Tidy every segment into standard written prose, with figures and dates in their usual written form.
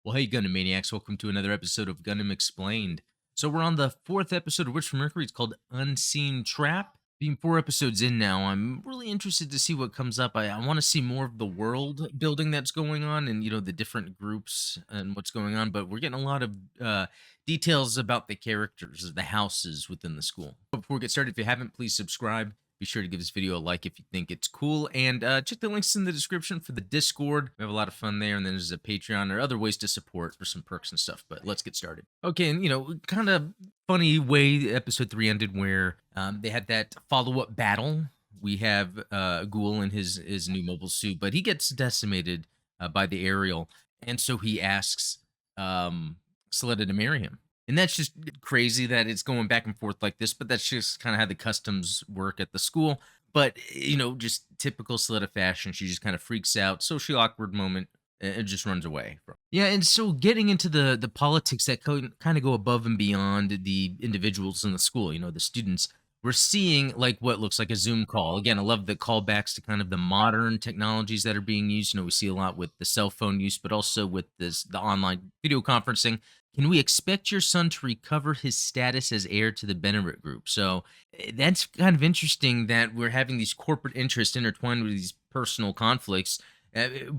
Well, hey, Gundam Maniacs, welcome to another episode of Gundam Explained. So, we're on the fourth episode of which for Mercury. It's called Unseen Trap. Being four episodes in now, I'm really interested to see what comes up. I want to see more of the world building that's going on and, the different groups and what's going on. But we're getting a lot of details about the characters, the houses within the school. Before we get started, if you haven't, please subscribe. Be sure to give this video a like if you think it's cool, and check the links in the description for the Discord. We have a lot of fun there, and then there's a Patreon or other ways to support for some perks and stuff. But let's get started. Okay, and kind of funny way episode 3 ended, where they had that follow-up battle. We have Ghoul in his new mobile suit, but he gets decimated by the aerial, and so he asks Soletta to marry him. And that's just crazy that it's going back and forth like this, but that's just kind of how the customs work at the school. But, just typical Soletta fashion. She just kind of freaks out, socially awkward moment, and just runs away. Yeah, and so getting into the politics that kind of go above and beyond the individuals in the school, the students, we're seeing like what looks like a Zoom call. Again, I love the callbacks to kind of the modern technologies that are being used. We see a lot with the cell phone use, but also with the online video conferencing. Can we expect your son to recover his status as heir to the Bennett group? So that's kind of interesting that we're having these corporate interests intertwined with these personal conflicts,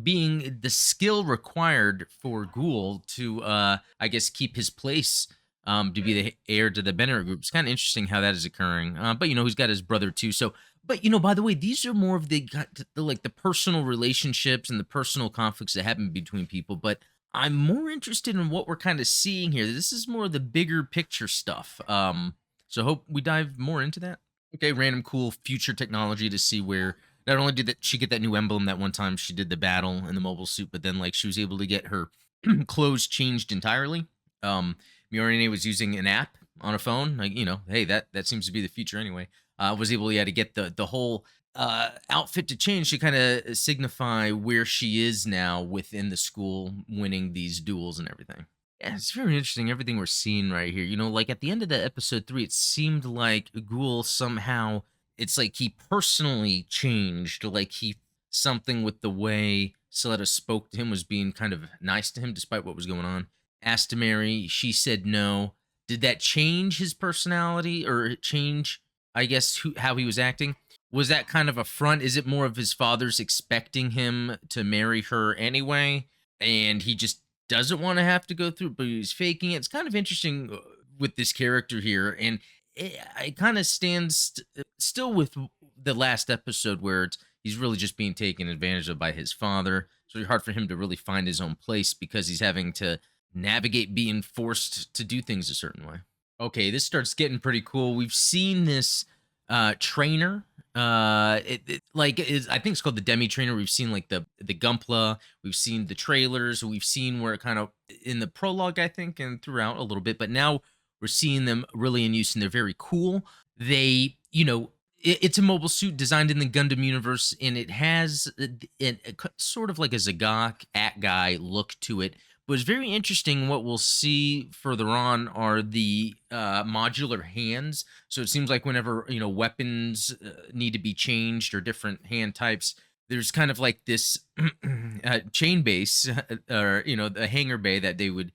being the skill required for Ghoul to, I guess, keep his place to be the heir to the Bennett group. It's kind of interesting how that is occurring. But he's got his brother too. So, but by the way, these are more of the personal relationships and the personal conflicts that happen between people. But I'm more interested in what we're kind of seeing here. This is more of the bigger picture stuff. So hope we dive more into that. Okay, random cool future technology to see where not only did she get that new emblem that one time she did the battle in the mobile suit, but then like she was able to get her clothes changed entirely. Miorine was using an app on a phone, like hey, that seems to be the future anyway. Was able to get the whole outfit to change to kind of signify where she is now within the school, winning these duels and everything. Yeah, it's very interesting everything we're seeing right here. Like at the end of the episode 3, it seemed like Ghoul somehow, it's like he personally changed, like he something with the way Soletta spoke to him was being kind of nice to him despite what was going on. Asked to marry, she said no. Did that change his personality or change, I guess, how he was acting? Was that kind of a front? Is it more of his father's expecting him to marry her anyway, and he just doesn't want to have to go through, but he's faking it? It's kind of interesting with this character here, and it kind of stands still with the last episode where he's really just being taken advantage of by his father. It's really hard for him to really find his own place because he's having to navigate being forced to do things a certain way. Okay, this starts getting pretty cool. We've seen this trainer. I think it's called the Demi Trainer. We've seen like the Gunpla. We've seen the trailers. We've seen where it kind of in the prologue, I think, and throughout a little bit. But now we're seeing them really in use, and they're very cool. They, it's a mobile suit designed in the Gundam universe, and it has sort of like a Zagok at guy look to it. But it's very interesting. What we'll see further on are the modular hands. So it seems like whenever weapons need to be changed or different hand types, there's kind of like this chain base or the hanger bay that they would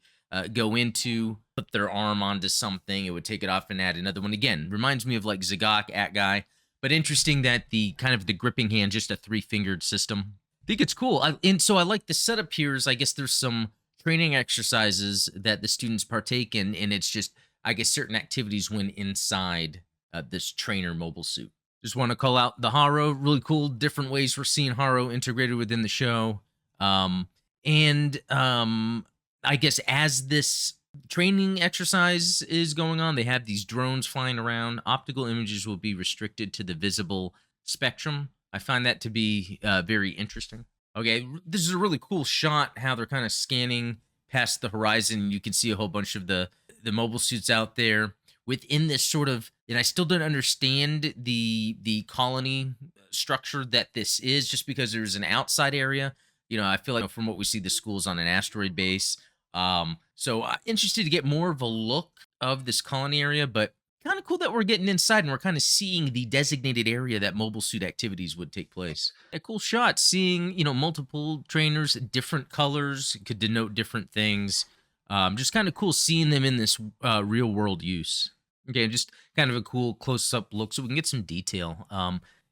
go into, put their arm onto something, it would take it off and add another one. Again, reminds me of like Zagok at guy. But interesting that the kind of the gripping hand, just a 3-fingered system. I think it's cool. And so I like the setup here is I guess there's some training exercises that the students partake in, and it's just, I guess, certain activities when inside this trainer mobile suit. Just want to call out the Haro, really cool, different ways we're seeing Haro integrated within the show. I guess as this training exercise is going on, they have these drones flying around. Optical images will be restricted to the visible spectrum. I find that to be very interesting. Okay, this is a really cool shot, how they're kind of scanning past the horizon. You can see a whole bunch of the mobile suits out there within this sort of, and I still don't understand the colony structure that this is, just because there's an outside area. I feel like from what we see, the school's on an asteroid base. So interested to get more of a look of this colony area, but kind of cool that we're getting inside and we're kind of seeing the designated area that mobile suit activities would take place. A cool shot seeing, multiple trainers, different colors could denote different things. Just kind of cool seeing them in this real world use. Okay, just kind of a cool close up look so we can get some detail.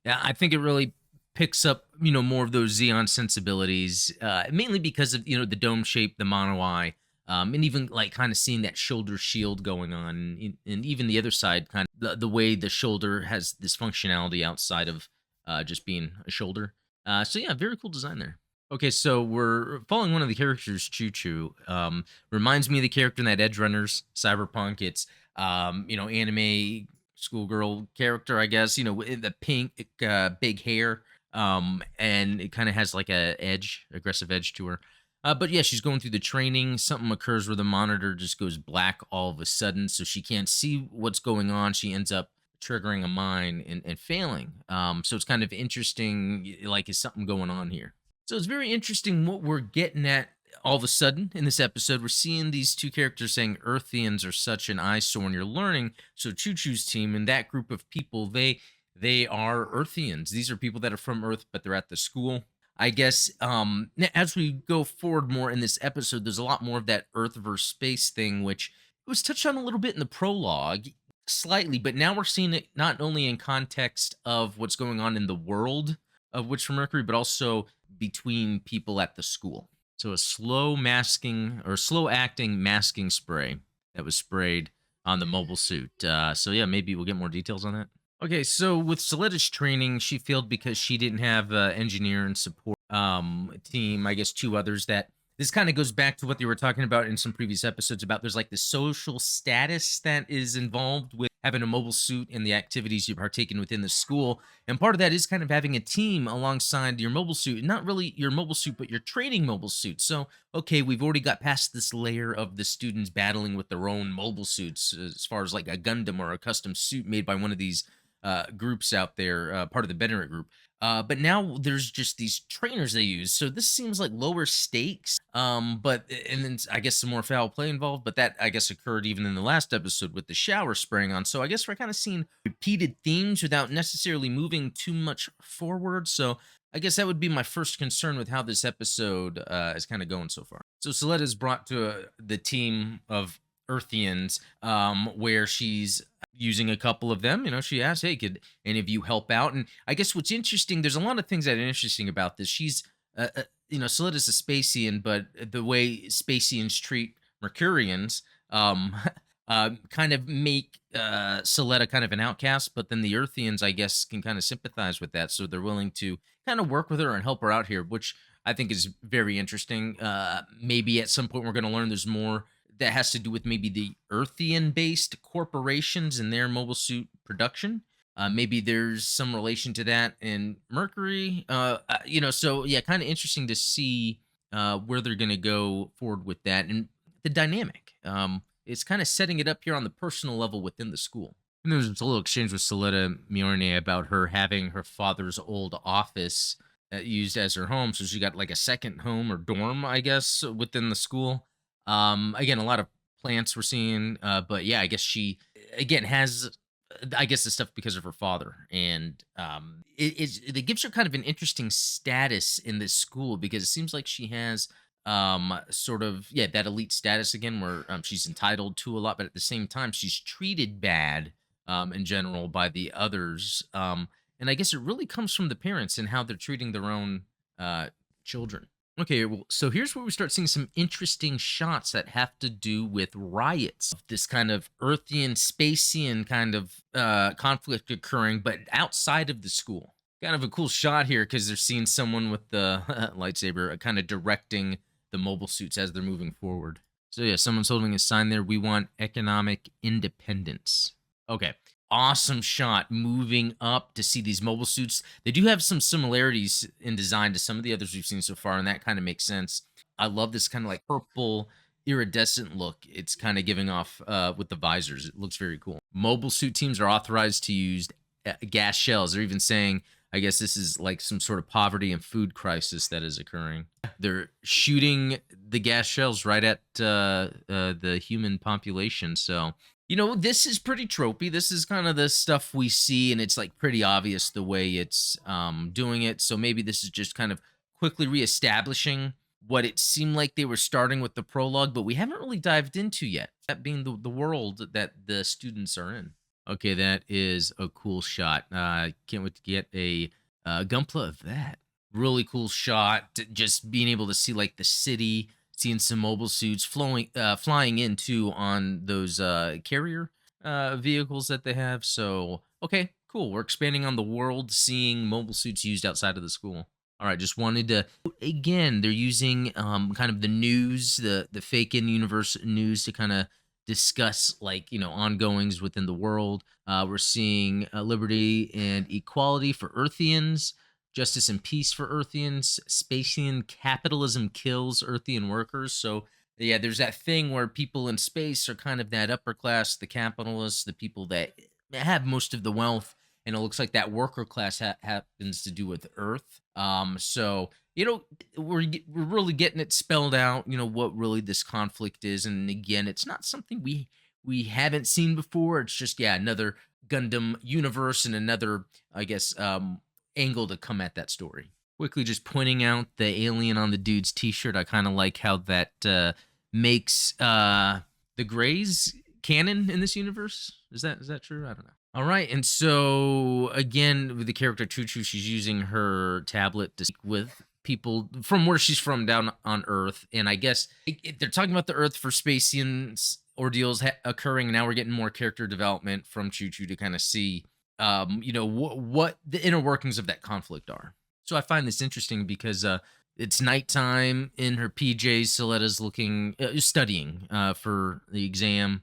Yeah, I think it really picks up, more of those Xeon sensibilities, mainly because of, the dome shape, the mono eye, and even like kind of seeing that shoulder shield going on, and even the other side, kind of the way the shoulder has this functionality outside of just being a shoulder. So yeah, very cool design there. Okay, so we're following one of the characters, Choo Choo. Reminds me of the character in that Edge Runners Cyberpunk. It's anime schoolgirl character, I guess. With the pink big hair, and it kind of has like a edge, aggressive edge to her. But yeah, she's going through the training. Something occurs where the monitor just goes black all of a sudden, so she can't see what's going on. She ends up triggering a mine and failing. So it's kind of interesting. Like, is something going on here? So it's very interesting what we're getting at all of a sudden in this episode. We're seeing these two characters saying Earthians are such an eyesore, and you're learning. So Choo Choo's team and that group of people, they are Earthians. These are people that are from Earth, but they're at the school. I guess as we go forward more in this episode, there's a lot more of that Earth versus space thing, which was touched on a little bit in the prologue, slightly, but now we're seeing it not only in context of what's going on in the world of Witch from Mercury, but also between people at the school. So a slow acting masking spray that was sprayed on the mobile suit. So yeah, maybe we'll get more details on that. Okay, so with Soletta's training, she failed because she didn't have engineer and support team. I guess two others that this kind of goes back to what they were talking about in some previous episodes about there's like the social status that is involved with having a mobile suit and the activities you partake in within the school. And part of that is kind of having a team alongside your mobile suit, not really your mobile suit, but your training mobile suit. So, okay, we've already got past this layer of the students battling with their own mobile suits as far as like a Gundam or a custom suit made by one of these groups out there, part of the Bennett group. But now there's just these trainers they use. So this seems like lower stakes. But and then I guess some more foul play involved. But that I guess occurred even in the last episode with the shower spraying on. So I guess we're kind of seeing repeated themes without necessarily moving too much forward. So I guess that would be my first concern with how this episode is kind of going so far. So Soletta is brought to the team of Earthians, where she's using a couple of them. She asked, "Hey, could any of you help out?" And I guess what's interesting, there's a lot of things that are interesting about this. She's, Soletta's a Spacian, but the way Spacians treat Mercurians, kind of make Soletta kind of an outcast. But then the Earthians, I guess, can kind of sympathize with that, so they're willing to kind of work with her and help her out here, which I think is very interesting. Maybe at some point we're going to learn there's more that has to do with maybe the Earthian based corporations and their mobile suit production. Maybe there's some relation to that in Mercury. So yeah, kind of interesting to see where they're going to go forward with that and the dynamic. It's kind of setting it up here on the personal level within the school. And there's a little exchange with Soletta Miorne about her having her father's old office used as her home. So she got like a second home or dorm, I guess, within the school. Again, a lot of plants we're seeing, but yeah, I guess she again has, I guess, the stuff because of her father, and it gives her kind of an interesting status in this school because it seems like she has sort of that elite status again, where she's entitled to a lot, but at the same time she's treated bad in general by the others, and I guess it really comes from the parents and how they're treating their own children. Okay, well, so here's where we start seeing some interesting shots that have to do with riots. This kind of Earthian, Spacian kind of conflict occurring, but outside of the school. Kind of a cool shot here because they're seeing someone with the lightsaber kind of directing the mobile suits as they're moving forward. So yeah, someone's holding a sign there. We want economic independence. Okay, awesome shot moving up to see these mobile suits. They do have some similarities in design to some of the others we've seen so far, and that kind of makes sense. I love this kind of like purple iridescent look it's kind of giving off with the visors. It looks very cool. Mobile suit teams are authorized to use gas shells. They're even saying, I guess this is like some sort of poverty and food crisis that is occurring. They're shooting the gas shells right at the human population. So This is pretty tropey. This is kind of the stuff we see, and it's like pretty obvious the way it's doing it. So maybe this is just kind of quickly reestablishing what it seemed like they were starting with the prologue, but we haven't really dived into yet. That being the world that the students are in. Okay, that is a cool shot. Can't wait to get a gunpla of that. Really cool shot. Just being able to see like the city, seeing some mobile suits flying into on those carrier vehicles that they have. So okay, cool. We're expanding on the world, seeing mobile suits used outside of the school. All right, just wanted to again. They're using kind of the news, the fake in universe news to kind of discuss like ongoings within the world. We're seeing liberty and equality for Earthians, justice and peace for Earthians, Spacian capitalism kills Earthian workers. So yeah, there's that thing where people in space are kind of that upper class, the capitalists, the people that have most of the wealth, and it looks like that worker class happens to do with Earth. So we're really getting it spelled out. What really this conflict is, and again, it's not something we haven't seen before. It's just another Gundam universe and another, I guess, angle to come at that story. Quickly, just pointing out the alien on the dude's T-shirt. I kind of like how that makes the Greys canon in this universe. Is that true? I don't know. All right, and so again, with the character Choo Choo, she's using her tablet to speak with people from where she's from down on Earth, and I guess they're talking about the Earth for Spacians ordeals occurring. Now we're getting more character development from Choo Choo to kind of see, what the inner workings of that conflict are. So I find this interesting because it's nighttime in her PJs. Soletta's looking, studying for the exam.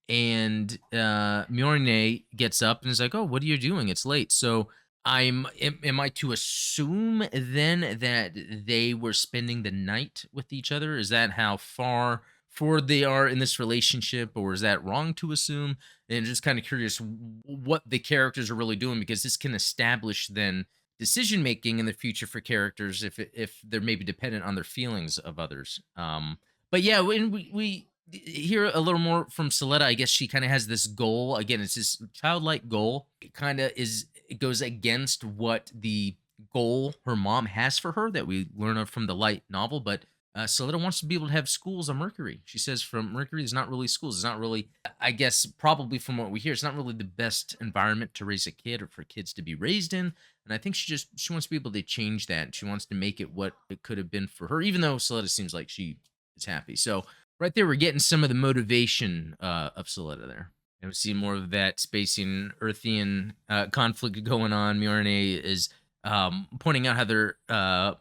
And Mjolnir gets up and is like, "Oh, what are you doing? It's late." So am I to assume then that they were spending the night with each other? Is that how far forward they are in this relationship, or is that wrong to assume? And just kind of curious what the characters are really doing, because this can establish then decision making in the future for characters if they're maybe dependent on their feelings of others. But yeah, when we hear a little more from Soletta, I guess she kind of has this goal. Again, it's this childlike goal. It goes against what the goal her mom has for her that we learn of from the light novel. But Soletta wants to be able to have schools on Mercury. She says from Mercury, there's not really schools. It's not really, I guess, probably from what we hear, it's not really the best environment to raise a kid or for kids to be raised in. And I think she wants to be able to change that. She wants to make it what it could have been for her, even though Soletta seems like she is happy. So right there, we're getting some of the motivation of Soletta there. And we see more of that Spacian Earthian conflict going on. Mjolnir is pointing out how they're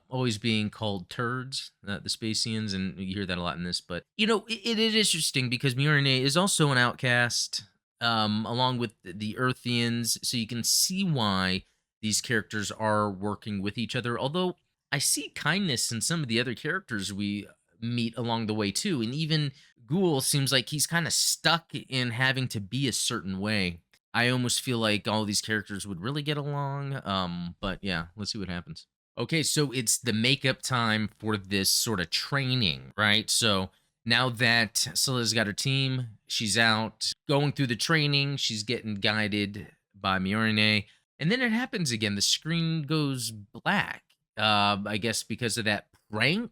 always being called turds, the Spacians, and you hear that a lot in this. But it is interesting because Mjolnir is also an outcast, along with the Earthians, so you can see why these characters are working with each other. Although I see kindness in some of the other characters we meet along the way too, and even Ghoul seems like he's kind of stuck in having to be a certain way. I almost feel like all these characters would really get along. But yeah, let's see what happens. Okay, so it's the makeup time for this sort of training, right? So now that Scylla's got her team, she's out going through the training, she's getting guided by Mjolnir, and then it happens again. The screen goes black. I guess because of that prank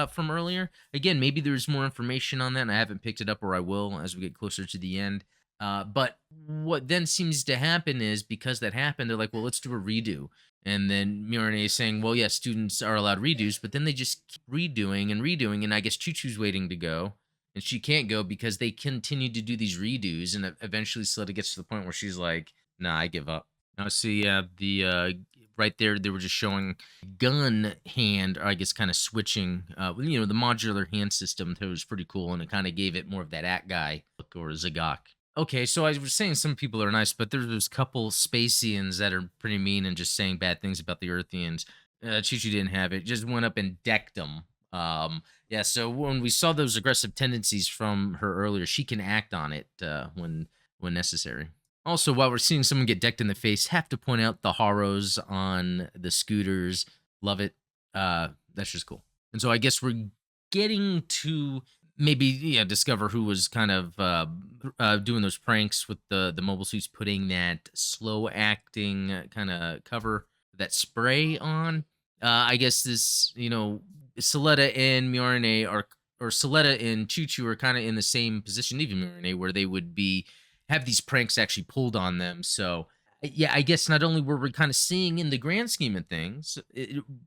from earlier. Again, maybe there's more information on that, and I haven't picked it up, or I will as we get closer to the end. But what then seems to happen is because that happened, they're like, well, let's do a redo. And then Mjolnir is saying, well, yeah, students are allowed redos, but then they just keep redoing and redoing. And I guess Choo Choo's waiting to go, and she can't go because they continue to do these redos. And eventually, Sletta gets to the point where she's like, nah, I give up. Now, see, the right there, they were just showing gun hand, or I guess kind of switching, the modular hand system. That was pretty cool, and it kind of gave it more of that at guy look, or Zagok. Okay, so I was saying some people are nice, but there's a couple Spacians that are pretty mean and just saying bad things about the Earthians. Chi didn't have it; just went up and decked them. Yeah. So when we saw those aggressive tendencies from her earlier, she can act on it when necessary. Also, while we're seeing someone get decked in the face, have to point out the Haros on the scooters. Love it. That's just cool. And so I guess we're getting to maybe discover who was kind of doing those pranks with the mobile suits, putting that slow acting kind of cover, that spray on. I guess this, Soletta and Mjolnir are, or Soletta and Choo Choo are kind of in the same position, even Mjolnir, where they would be have these pranks actually pulled on them. So yeah, I guess not only were we kind of seeing in the grand scheme of things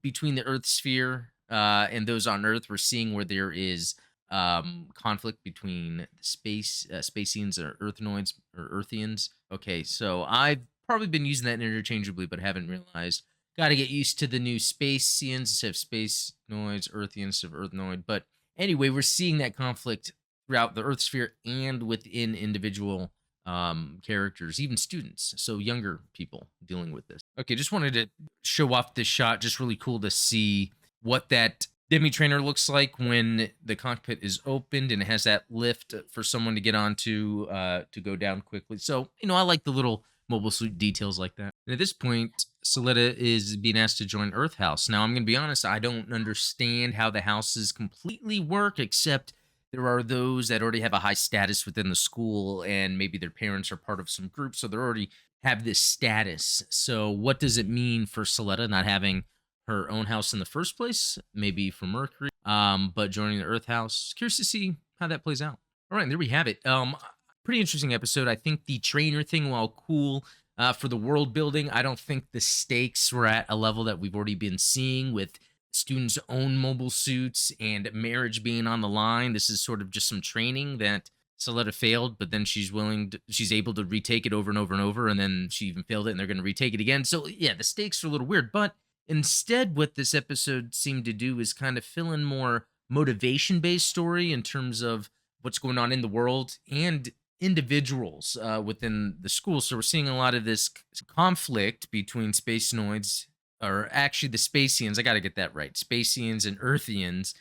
between the Earth sphere and those on Earth, we're seeing where there is conflict between the Spacians or Earthnoids or Earthians. Okay, so I've probably been using that interchangeably, but haven't realized. Got to get used to the new Spacians instead of Space Noids, Earthians instead of Earthnoid. But anyway, we're seeing that conflict throughout the Earth sphere and within individual characters, even students, so younger people dealing with this. Okay, just wanted to show off this shot. Just really cool to see what that demi trainer looks like when the cockpit is opened and it has that lift for someone to get onto to go down quickly. So I like the little mobile suit details like that. And at this point, Soletta is being asked to join Earth House. Now, I'm going to be honest, I don't understand how the houses completely work, except there are those that already have a high status within the school and maybe their parents are part of some group, so they already have this status. So what does it mean for Soletta not having her own house in the first place? Maybe for Mercury, but joining the Earth House. Curious to see how that plays out. All right, and there we have it. Pretty interesting episode. I think the trainer thing, while cool for the world building, I don't think the stakes were at a level that we've already been seeing with students' own mobile suits and marriage being on the line. This is sort of just some training that Soletta failed, but then she's able to retake it over and over and over, and then she even failed it, and they're going to retake it again. So yeah, the stakes are a little weird, but instead, what this episode seemed to do is kind of fill in more motivation-based story in terms of what's going on in the world and individuals within the school. So we're seeing a lot of this conflict between Space Noids, or actually the Spacians. I got to get that right. Spacians and Earthians.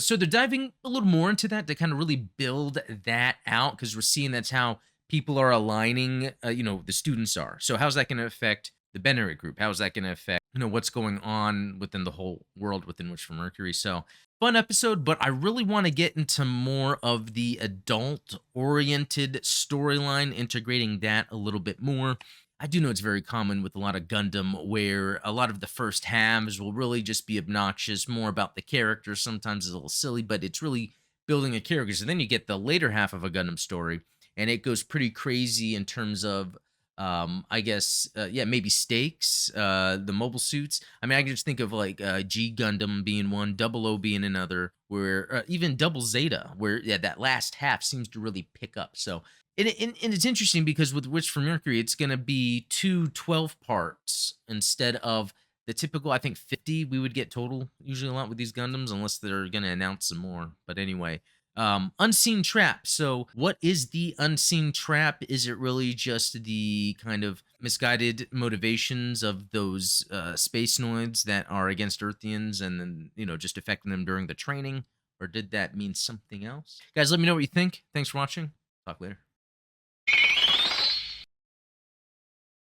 So they're diving a little more into that to kind of really build that out, because we're seeing that's how people are aligning. The students are. So how's that going to affect the Bennett group? How's that going to affect what's going on within the whole world within which for Mercury? So fun episode, but I really want to get into more of the adult oriented storyline, integrating that a little bit more. I do know it's very common with a lot of Gundam where a lot of the first halves will really just be obnoxious, more about the character. Sometimes it's a little silly, but it's really building a character. So then you get the later half of a Gundam story, and it goes pretty crazy in terms of I guess maybe stakes, the mobile suits. I mean, I can just think of like G Gundam being one, Double O being another, where even Double Zeta, where that last half seems to really pick up. So and it's interesting because with Witch from Mercury, it's going to be 12 parts instead of the typical, I think, 50 we would get total usually a lot with these Gundams, unless they're going to announce some more. But anyway, unseen trap. So what is the unseen trap? Is it really just the kind of misguided motivations of those space noids that are against Earthians, and then just affecting them during the training, or did that mean something else? Guys, let me know what you think. Thanks for watching. Talk later.